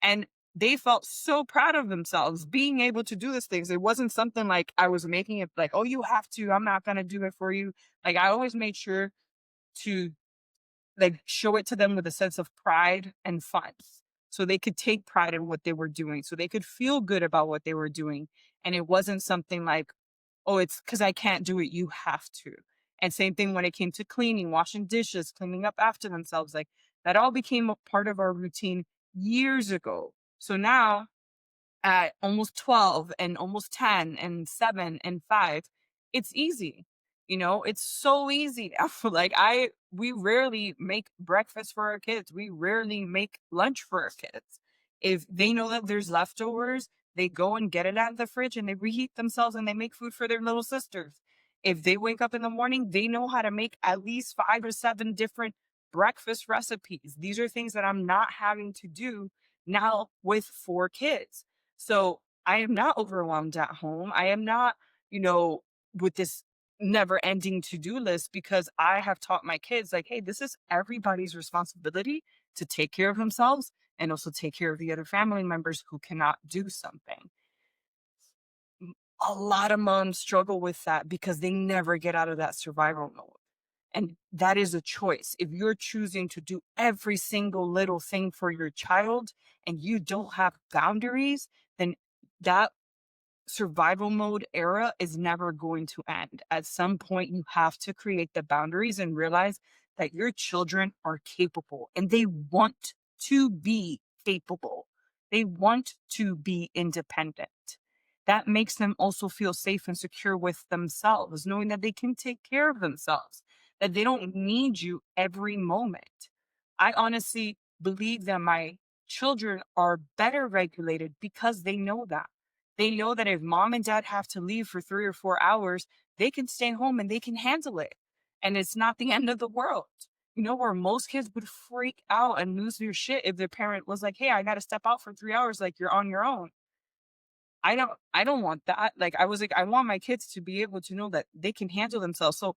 And they felt so proud of themselves being able to do these things. It wasn't something like I was making it like, oh, you have to, I'm not going to do it for you. Like I always made sure to like show it to them with a sense of pride and fun. So they could take pride in what they were doing. So they could feel good about what they were doing. And it wasn't something like, oh, it's because I can't do it. You have to. And same thing when it came to cleaning, washing dishes, cleaning up after themselves. Like that all became a part of our routine years ago. So now at almost 12 and almost 10 and 7 and 5, it's easy. It's so easy now. Like we rarely make breakfast for our kids. We rarely make lunch for our kids. If they know that there's leftovers, they go and get it out of the fridge and they reheat themselves and they make food for their little sisters. If they wake up in the morning, they know how to make at least 5 or 7 different breakfast recipes. These are things that I'm not having to do now with 4 kids. So I am not overwhelmed at home. I am not, with this never ending to do list because I have taught my kids, like, hey, this is everybody's responsibility to take care of themselves and also take care of the other family members who cannot do something. A lot of moms struggle with that because they never get out of that survival mode. And that is a choice. If you're choosing to do every single little thing for your child and you don't have boundaries, then that survival mode era is never going to end. At some point, you have to create the boundaries and realize that your children are capable and they want to be capable. They want to be independent. That makes them also feel safe and secure with themselves, knowing that they can take care of themselves, that they don't need you every moment. I honestly believe that my children are better regulated because they know that. They know that if mom and dad have to leave for 3 or 4 hours, they can stay home and they can handle it. And it's not the end of the world. Where most kids would freak out and lose their shit if their parent was like, hey, I got to step out for 3 hours, like you're on your own. I don't want that. Like I was like, I want my kids to be able to know that they can handle themselves. So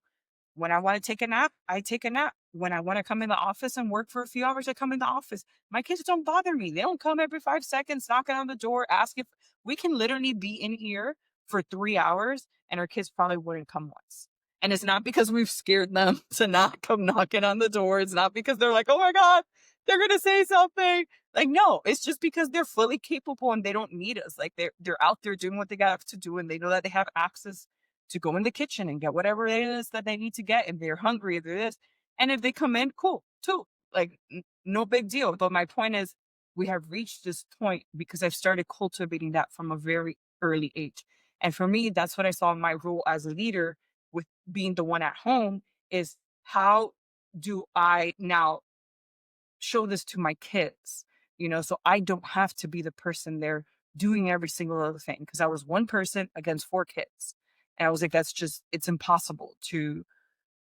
when I want to take a nap, I take a nap. When I want to come in the office and work for a few hours, I come in the office. My kids don't bother me. They don't come every 5 seconds, knocking on the door, ask if we can literally be in here for 3 hours and our kids probably wouldn't come once. And it's not because we've scared them to not come knocking on the door. It's not because they're like, oh my God, they're going to say something. Like, no, it's just because they're fully capable and they don't need us. Like they're out there doing what they got to do and they know that they have access to go in the kitchen and get whatever it is that they need to get. And they're hungry, if they're this. And if they come in, cool, too. Like, no big deal. But my point is, we have reached this point because I've started cultivating that from a very early age. And for me, that's what I saw in my role as a leader with being the one at home is how do I now show this to my kids? So I don't have to be the person there doing every single other thing because I was one person against four kids. And I was like, it's impossible to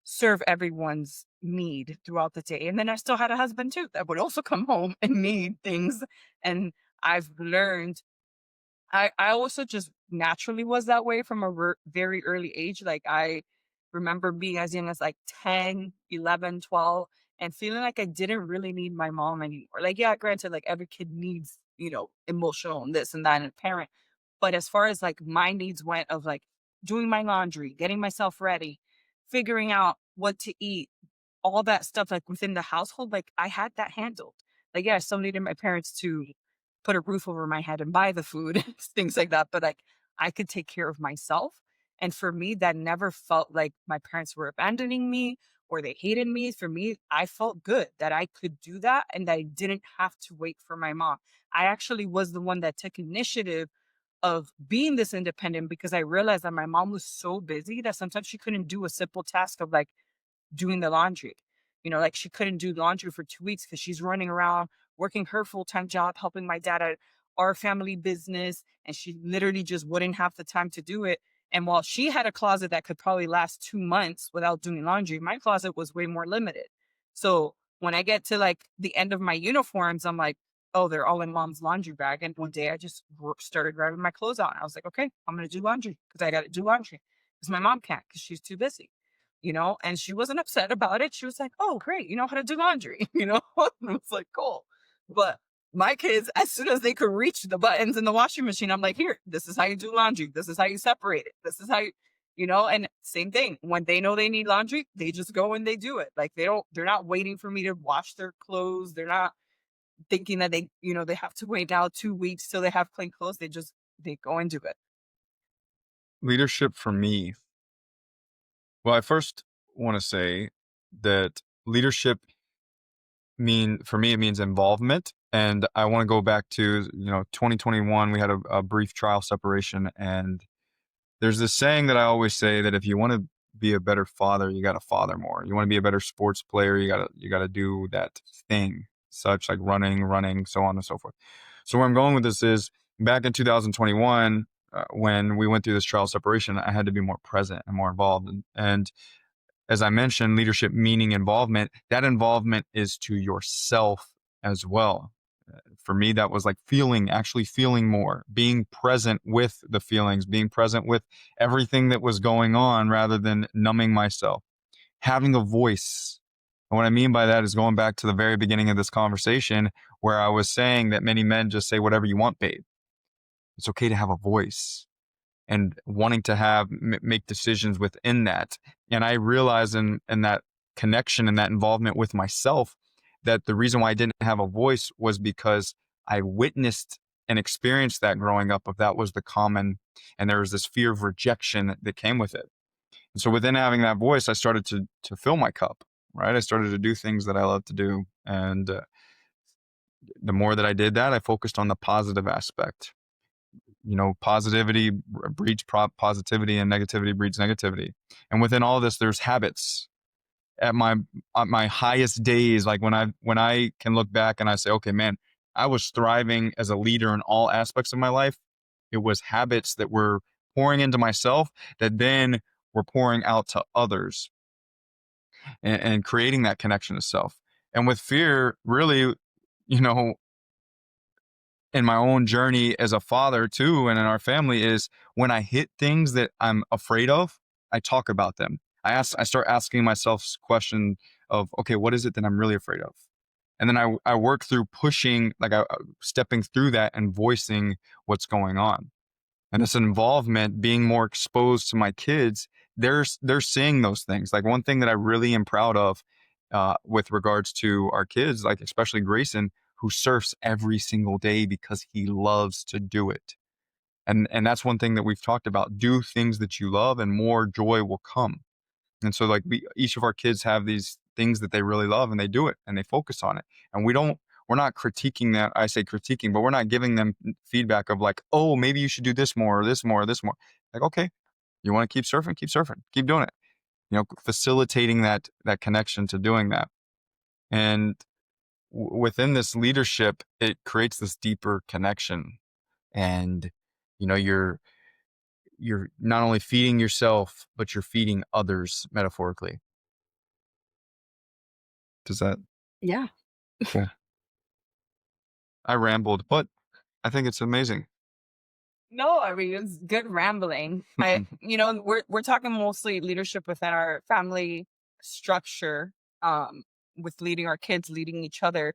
serve everyone's need throughout the day. And then I still had a husband too that would also come home and need things. And I've learned I also just naturally was that way from a very early age. Like I remember being as young as like 10, 11, 12, and feeling like I didn't really need my mom anymore. Like, yeah, granted, like every kid needs, emotional and this and that and a parent. But as far as like my needs went of like doing my laundry, getting myself ready, figuring out what to eat, all that stuff, like, within the household, like, I had that handled. Like, yeah, I still needed my parents to put a roof over my head and buy the food, things like that, but, like, I could take care of myself, and for me, that never felt like my parents were abandoning me or they hated me. For me, I felt good that I could do that and that I didn't have to wait for my mom. I actually was the one that took initiative of being this independent because I realized that my mom was so busy that sometimes she couldn't do a simple task of, like, doing the laundry. Like she couldn't do laundry for 2 weeks because she's running around working her full-time job, helping my dad at our family business. And she literally just wouldn't have the time to do it. And while she had a closet that could probably last 2 months without doing laundry, my closet was way more limited. So when I get to like the end of my uniforms, I'm like, oh, they're all in mom's laundry bag. And one day I just started grabbing my clothes out. I was like, okay, I'm going to do laundry because I got to do laundry because my mom can't because she's too busy. And she wasn't upset about it. She was like, "Oh, great, you know how to do laundry," And it was like, "Cool." But my kids, as soon as they could reach the buttons in the washing machine, I'm like, "Here, this is how you do laundry. This is how you separate it. This is how and same thing. When they know they need laundry, they just go and they do it. Like they're not waiting for me to wash their clothes. They're not thinking that they have to wait now 2 weeks till they have clean clothes. They go and do it. Leadership for me, well, I first want to say that leadership for me, it means involvement. And I want to go back to, 2021, we had a brief trial separation. And there's this saying that I always say that if you want to be a better father, you got to father more. You want to be a better sports player, you got to do that thing, such like running, so on and so forth. So where I'm going with this is back in 2021, when we went through this trial separation, I had to be more present and more involved. And as I mentioned, leadership meaning involvement, that involvement is to yourself as well. For me, that was like actually feeling more, being present with the feelings, being present with everything that was going on rather than numbing myself, having a voice. And what I mean by that is going back to the very beginning of this conversation where I was saying that many men just say whatever you want, babe. It's okay to have a voice and wanting to make decisions within that. And I realized in that connection and that involvement with myself that the reason why I didn't have a voice was because I witnessed and experienced that growing up. Of that was the common, and there was this fear of rejection that came with it. And so within having that voice, I started to fill my cup. Right, I started to do things that I love to do, and the more that I did that, I focused on the positive aspect. Positivity breeds positivity, and negativity breeds negativity. And within all this, there's habits. At my highest days, like when I can look back and I say, okay, man, I was thriving as a leader in all aspects of my life. It was habits that were pouring into myself that then were pouring out to others, and creating that connection to self. And with fear, really, you know, in my own journey as a father too, and in our family, is when I hit things that I'm afraid of, I talk about them. I start asking myself question of, okay, what is it that I'm really afraid of? And then I work through pushing, like stepping through that and voicing what's going on. And this involvement, being more exposed to my kids, they're seeing those things. Like one thing that I really am proud of with regards to our kids, like especially Grayson, who surfs every single day because he loves to do it. And that's one thing that we've talked about. Do things that you love, and more joy will come. And so, like, we each of our kids have these things that they really love, and they do it, and they focus on it. And we're not critiquing that. I say critiquing, but we're not giving them feedback of like, oh, maybe you should do this more, or this more, or this more. Like, okay, you want to keep surfing, keep doing it. Facilitating that connection to doing that. And within this leadership, it creates this deeper connection. And you're not only feeding yourself, but you're feeding others metaphorically. Does that Yeah. cool? I rambled, but I think it's amazing. No, I mean, it's good rambling. We're talking mostly leadership within our family structure, with leading our kids, leading each other.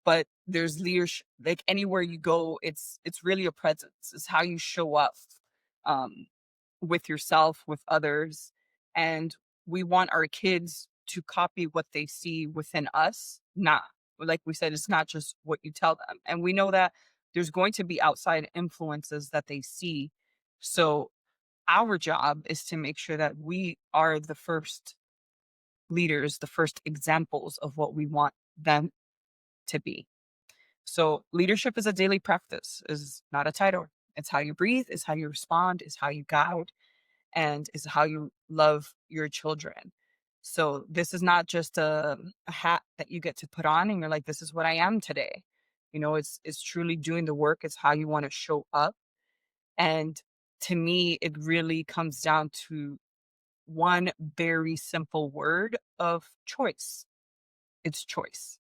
But there's leadership like anywhere you go, it's really a presence. It's how you show up um with yourself, with others. And we want our kids to copy what they see within us, not like we said, it's not just what you tell them. And we know that there's going to be outside influences that they see. So our job is to make sure that we are the first leaders, the first examples of what we want them to be. So leadership is a daily practice, is not a title. It's how you breathe, it's how you respond, it's how you guide, and is how you love your children. So this is not just a hat that you get to put on and you're like, this is what I am today. It's truly doing the work. It's how you want to show up. And to me, it really comes down to one very simple word of choice. It's choice.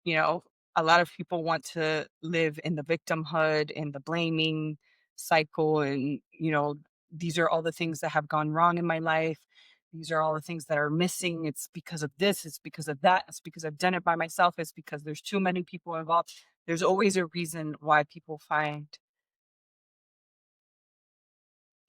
You know, a lot of people want to live in the victimhood and the blaming cycle. And, these are all the things that have gone wrong in my life. These are all the things that are missing. It's because of this. It's because of that. It's because I've done it by myself. It's because there's too many people involved. There's always a reason why people find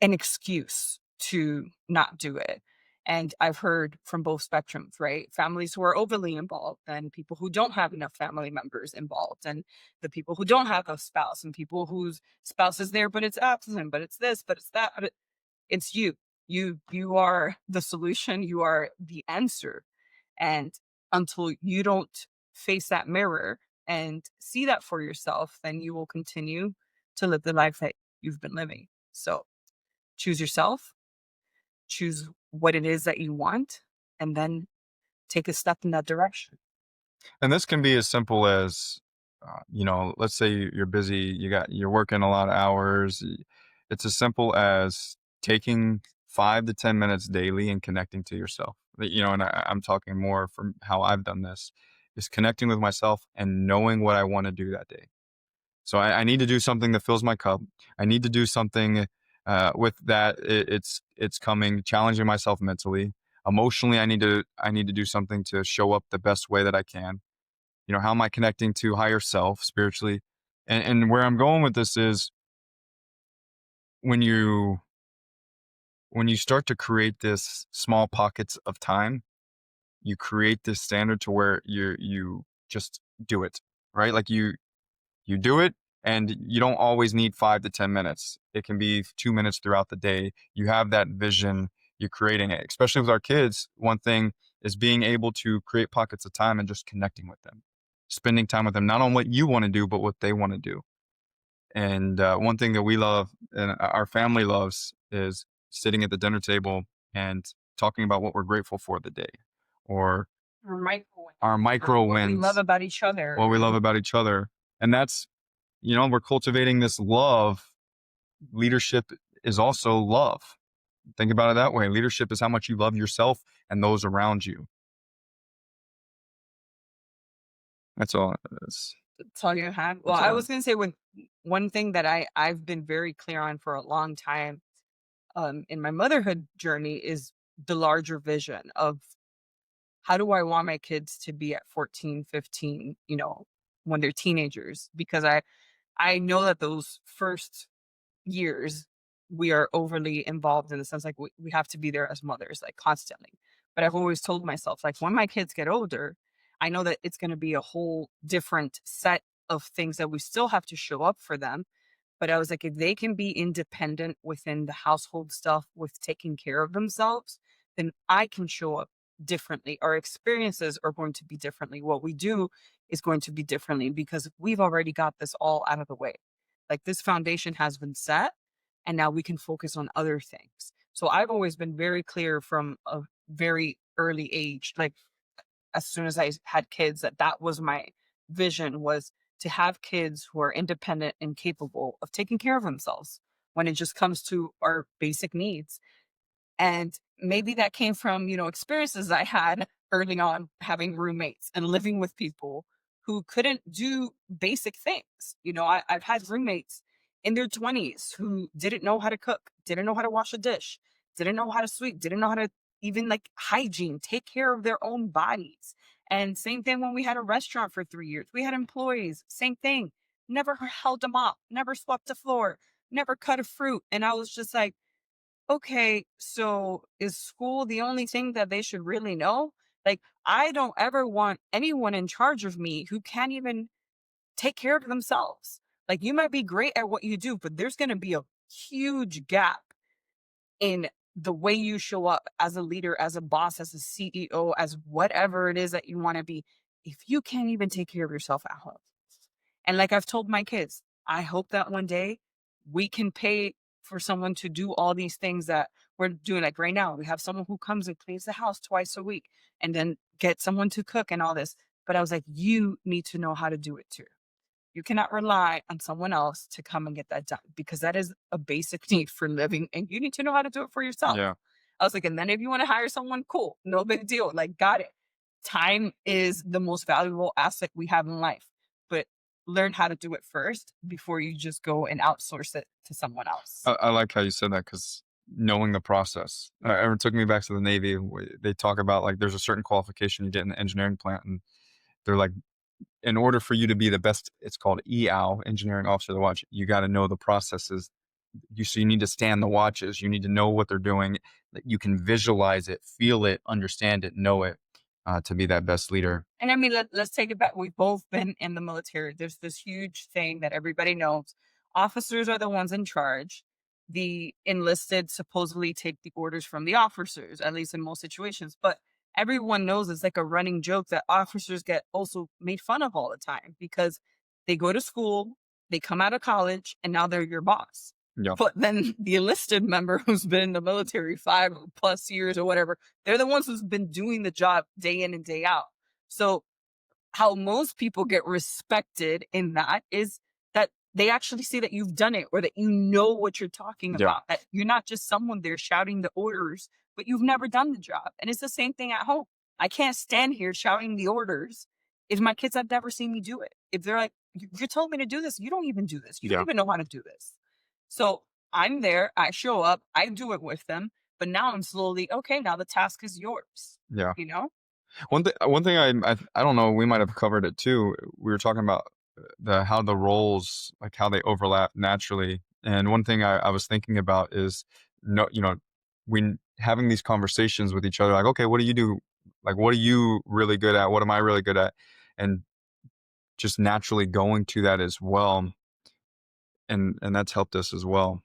an excuse to not do it. And I've heard from both spectrums, right? Families who are overly involved and people who don't have enough family members involved, and the people who don't have a spouse, and people whose spouse is there, but it's absent, but it's this, but it's that. It's you. You are the solution. You are the answer. And until you don't face that mirror and see that for yourself, then you will continue to live the life that you've been living. So choose yourself, choose what it is that you want, and then take a step in that direction. And this can be as simple as, let's say you're busy, you're working a lot of hours. It's as simple as taking 5 to 10 minutes daily and connecting to yourself. And I'm talking more from how I've done this, is connecting with myself and knowing what I want to do that day. So I need to do something that fills my cup. I need to do something with that. It's coming, challenging myself mentally, emotionally. I need to do something to show up the best way that I can. How am I connecting to higher self spiritually? And where I'm going with this is when you when you start to create this small pockets of time, you create this standard to where you just do it, right? Like you do it, and you don't always need 5 to 10 minutes. It can be 2 minutes throughout the day. You have that vision, you're creating it. Especially with our kids, one thing is being able to create pockets of time and just connecting with them, spending time with them, not on what you want to do, but what they want to do. And one thing that we love and our family loves is sitting at the dinner table and talking about what we're grateful for the day, or Or micro our wins, or micro what we love wins, about each other. what we love about each other. And that's, we're cultivating this love. Leadership is also love. Think about it that way. Leadership is how much you love yourself and those around you. That's all. That's all you have. Well, That's I all. was gonna say with one thing that I've been very clear on for a long time, in my motherhood journey is the larger vision of how do I want my kids to be at 14, 15, when they're teenagers? Because I know that those first years, we are overly involved in the sense like we have to be there as mothers, like constantly. But I've always told myself, like, when my kids get older, I know that it's going to be a whole different set of things that we still have to show up for them. But I was like, if they can be independent within the household stuff with taking care of themselves, then I can show up differently. Our experiences are going to be differently. What we do is going to be differently because we've already got this all out of the way. Like, this foundation has been set, and now we can focus on other things. So I've always been very clear from a very early age, like as soon as I had kids, that that was my vision, was to have kids who are independent and capable of taking care of themselves when it just comes to our basic needs. And maybe that came from, experiences I had early on having roommates and living with people who couldn't do basic things. I've had roommates in their 20s who didn't know how to cook, didn't know how to wash a dish, didn't know how to sweep, didn't know how to even like hygiene, take care of their own bodies. And same thing when we had a restaurant for 3 years. We had employees, same thing. Never held a mop, never swept the floor, never cut a fruit. And I was just like, okay, so is school the only thing that they should really know? Like, I don't ever want anyone in charge of me who can't even take care of themselves. Like, you might be great at what you do, but there's going to be a huge gap in the way you show up as a leader, as a boss, as a CEO, as whatever it is that you want to be, if you can't even take care of yourself at home. And like I've told my kids, I hope that one day we can pay for someone to do all these things that we're doing. Like right now, we have someone who comes and cleans the house twice a week and then get someone to cook and all this. But I was like, you need to know how to do it too. You cannot rely on someone else to come and get that done because that is a basic need for living and you need to know how to do it for yourself. Yeah. I was like, and then if you want to hire someone, cool, no big deal. Like, got it. Time is the most valuable asset we have in life, but learn how to do it first before you just go and outsource it to someone else. I like how you said that because knowing the process. It took me back to the Navy. They talk about like there's a certain qualification you get in the engineering plant, and they're like, in order for you to be the best, it's called EOW, engineering officer of the watch. You got to know the processes. You need to stand the watches. You need to know what they're doing. That you can visualize it, feel it, understand it, know it, to be that best leader. And I mean, let's take it back. We've both been in the military. There's this huge thing that everybody knows. Officers are the ones in charge. The enlisted supposedly take the orders from the officers, at least in most situations. But everyone knows it's like a running joke that officers get also made fun of all the time because they go to school, they come out of college, and now they're your boss. Yeah, But then the enlisted member who's been in the military 5+ years or whatever, they're the ones who's been doing the job day in and day out. So how most people get respected in that is that they actually see that you've done it or that you know what you're talking yeah, about. That you're not just someone there shouting the orders, but you've never done the job. And it's the same thing at home. I can't stand here shouting the orders if my kids have never seen me do it. If they're like, You're telling me to do this, you don't even do this. You don't yeah, even know how to do this." So I'm there, I show up, I do it with them, but now I'm slowly, okay, now the task is yours, yeah. you know? One thing I don't know. We might have covered it too. We were talking about the how the roles like how they overlap naturally. And one thing I was thinking about is no, when having these conversations with each other, like, okay, what do you do? Like, what are you really good at? What am I really good at? And just naturally going to that as well, and that's helped us as well.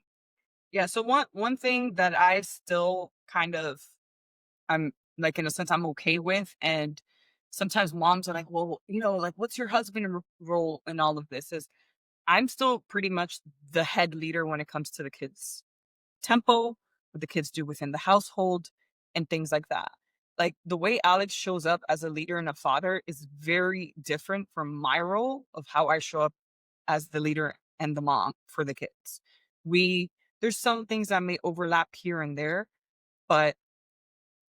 Yeah, so one thing that I still kind of I'm like in a sense I'm okay with, and sometimes moms are like, "Well, like what's your husband role in all of this?" Is I'm still pretty much the head leader when it comes to the kids' tempo, what the kids do within the household, and things like that. Like the way Alex shows up as a leader and a father is very different from my role of how I show up as the leader and the mom for the kids. We There's some things that may overlap here and there, but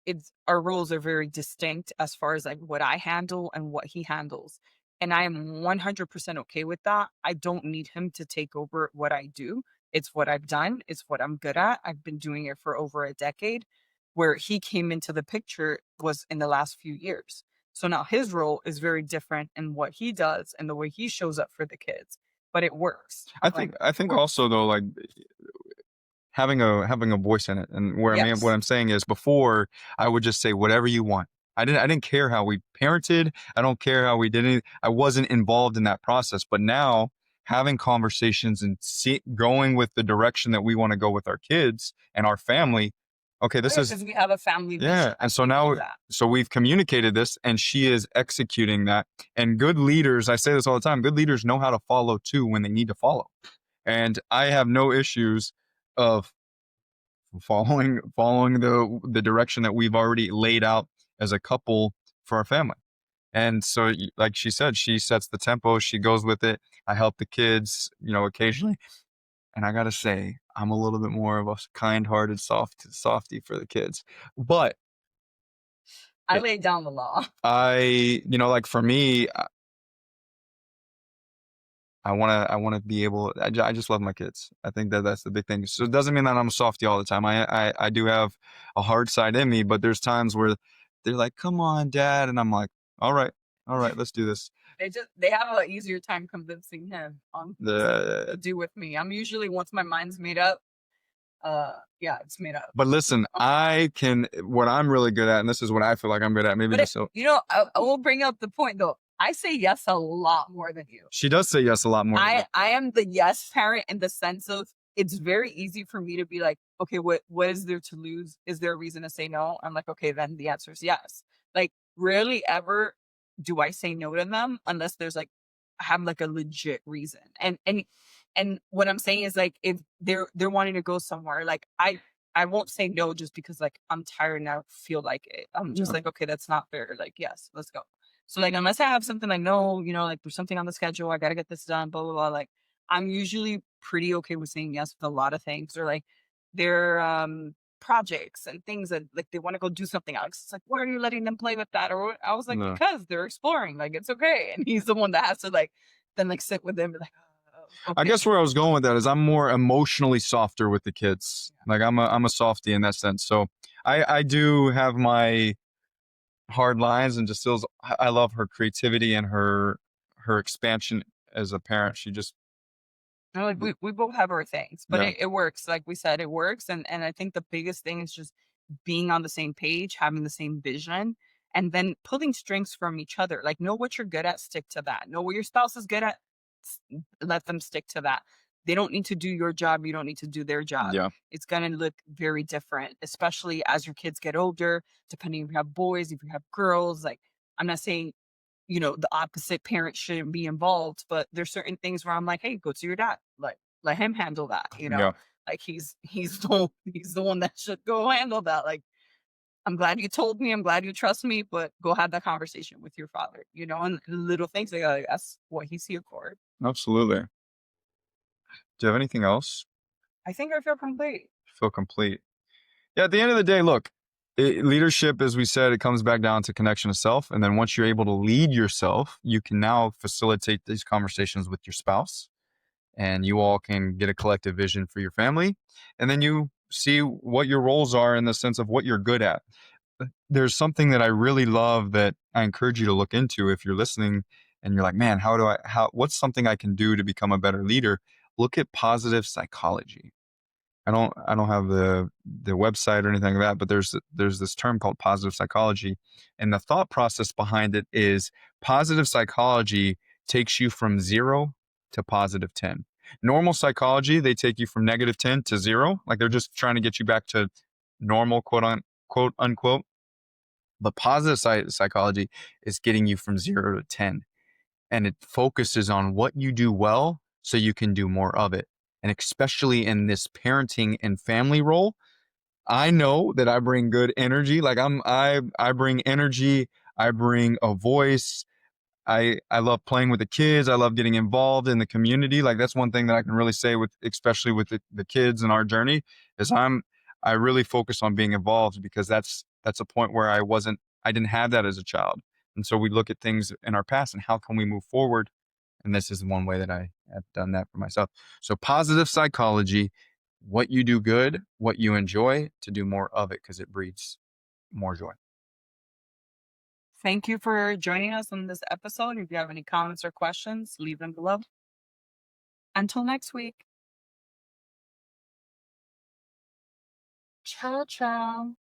it's our roles are very distinct as far as like what I handle and what he handles. And I am 100% okay with that. I don't need him to take over what I do. It's what I've done, it's what I'm good at. I've been doing it for over a decade. Where he came into the picture was in the last few years. So now his role is very different in what he does and the way he shows up for the kids, but it works. I Like, think I it think works. also though, like having a voice in it. And where I mean, what Yes. I'm saying is, before I would just say whatever you want. I didn't care how we parented. I don't care how we did it. I wasn't involved in that process. But now, having conversations and going with the direction that we want to go with our kids and our family. Okay, Oh, this yeah, is, because we have a family vision. yeah. I And so think all now, that. so we've communicated this and she is executing that. And good leaders, I say this all the time, good leaders know how to follow too when they need to follow. And I have no issues of following the direction that we've already laid out as a couple for our family. And so, like she said, she sets the tempo, she goes with it. I help the kids, occasionally. And I gotta say, I'm a little bit more of a kind-hearted softy for the kids. But I it, laid down the law. like for me, I wanna be able. I just love my kids. I think that that's the big thing. So it doesn't mean that I'm a softy all the time. I do have a hard side in me, but there's times where they're like, "Come on, Dad," and I'm like, all right, let's do this." They have an easier time convincing him on things to The do with me. I'm usually, once my mind's made up, yeah, it's made up. But listen, I can. What I'm really good at, and this is what I feel like I'm good at. Maybe But just so I will bring up the point though. I say yes a lot more than you. she does say yes a lot more than me. I am the yes parent in the sense of, it's very easy for me to be like, okay, what is there to lose? Is there a reason to say no? I'm like, okay, then the answer is yes. Like, rarely ever do I say no to them unless there's like, I have like a legit reason. And what I'm saying is, like, if they're wanting to go somewhere, like, I won't say no just because, like, I'm tired and I don't feel like it. I'm just Yeah, like, okay, that's not fair. Like, yes, let's go. So, like, unless I have something, like, no, like, there's something on the schedule, I gotta get this done, blah, blah, blah. Like, I'm usually pretty okay with saying yes with a lot of things, or like their projects and things that, like, they want to go do something else. It's like, why are you letting them play with that? Or I was like, no. because they're exploring, like, it's okay. And he's the one that has to, like, then, like, sit with them and be like, oh, I okay. guess where I was going with that is I'm more emotionally softer with the kids. Like I'm a softie in that sense. So I do have my hard lines and just feels. I love her creativity and her expansion as a parent. She just No, like, we both have our things, but yeah, it works. Like we said, it works. And I think the biggest thing is just being on the same page, having the same vision, and then pulling strengths from each other. Like, know what you're good at, stick to that. Know what your spouse is good at, let them stick to that. They don't need to do your job, you don't need to do their job. yeah, It's gonna look very different, especially as your kids get older, depending if you have boys, if you have girls. Like, I'm not saying, the opposite parent shouldn't be involved, but there's certain things where I'm like, "Hey, go to your dad. Like, let him handle that," you know? yeah. Like, he's the one that should go handle that. Like, "I'm glad you told me, I'm glad you trust me, but go have that conversation with your father," and little things like, that's what he's here for. Absolutely. Do you have anything else? I think I feel complete. Feel complete. Yeah. At the end of the day, look, leadership, as we said, it comes back down to connection to self. And then once you're able to lead yourself, you can now facilitate these conversations with your spouse and you all can get a collective vision for your family. And then you see what your roles are in the sense of what you're good at. There's something that I really love that I encourage you to look into if you're listening and you're like, man, what's something I can do to become a better leader? Look at positive psychology. I don't have the website or anything like that, but there's this term called positive psychology, and the thought process behind it is positive psychology takes you from 0 to positive 10. Normal psychology, they take you from negative 10 to 0, like they're just trying to get you back to normal, quote unquote. But positive psychology is getting you from 0 to 10, and it focuses on what you do well so you can do more of it. And especially in this parenting and family role, I know that I bring good energy. Like I bring energy, I bring a voice. I love playing with the kids. I love getting involved in the community. Like that's one thing that I can really say with especially with the kids in our journey is I really focus on being involved because that's a point where I didn't have that as a child. And so we look at things in our past and how can we move forward, and this is one way that I have done that for myself. So positive psychology, what you do good, what you enjoy, to do more of it because it breeds more joy. Thank you for joining us on this episode. If you have any comments or questions, leave them below. Until next week. Ciao, ciao.